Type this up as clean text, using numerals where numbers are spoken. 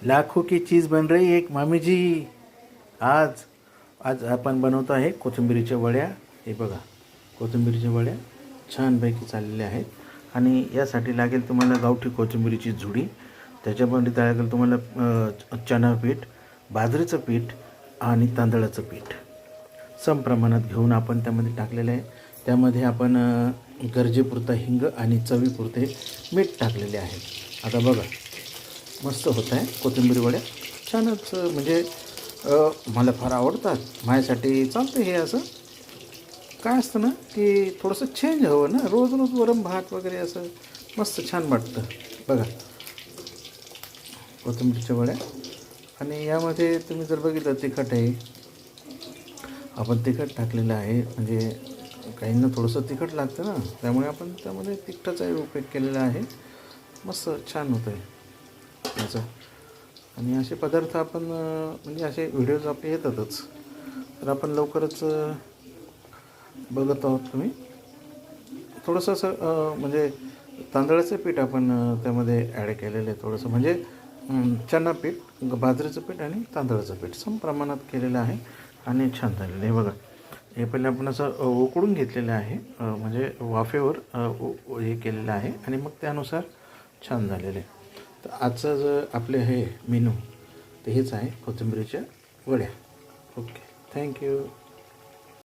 लाखों की चीज़ बन रही है एक मामी जी। आज आज आपण बनवतो आहे कोथिंबिरीच्या वड्या। हे बघा, कोथिंबिरीच्या वड्या छानपैकी चाललेल्या आहेत आणि यासाठी लागेल तुम्हाला गावठी कोथिंबिरीची जुडी, त्याच्यामध्ये लागेल तुम्हाला चणा पीठ, बाजरीचं पीठ आणि तांदळाचं पीठ समप्रमाणात घेऊन आपण त्यामध्ये टाकलेलं आहे। त्यामध्ये आपण गरजेपुरता हिंग आणि चवीपुरते मीठ टाकलेले आहे। आता बघा, मस्त होत आहे कोथिंबीर वड्या, छानच म्हणजे मला फार आवडतात। माझ्यासाठी चालतं हे असं। काय असतं ना की थोडंसं चेंज हवं ना, रोज रोज वरण भात वगैरे असं मस्त छान वाटतं। बघा, कोथिंबीरच्या वड्या आणि यामध्ये तुम्ही जर बघितलं तिखट आहे, आपण तिखट टाकलेलं आहे, म्हणजे काहींना थोडंसं तिखट लागतं ना, त्यामुळे आपण त्यामध्ये तिखटाचा उपयोग केलेला आहे। मस्त छान होतं आहे याचं। आणि असे पदार्थ आपण म्हणजे असे व्हिडिओज आपले येतातच, तर आपण लवकरच बघत आहोत। तुम्ही थोडंसं असं म्हणजे तांदळाचं पीठ आपण त्यामध्ये ॲड केलेलं आहे थोडंसं, म्हणजे चणा पीठ, बाजरीचं पीठ आणि तांदळाचं पीठ समप्रमाणात केलेलं आहे आणि छान झालेलं आहे। बघा, हे पहिले आपण असं उकळून घेतलेलं आहे, म्हणजे वाफेवर हे केलेलं आहे आणि मग त्यानुसार छान झालेलं आहे। तर आजचं जे आपले हे मेनू ते हेच आहे, कोथिंबीरीच्या वड्या। Okay, thank you.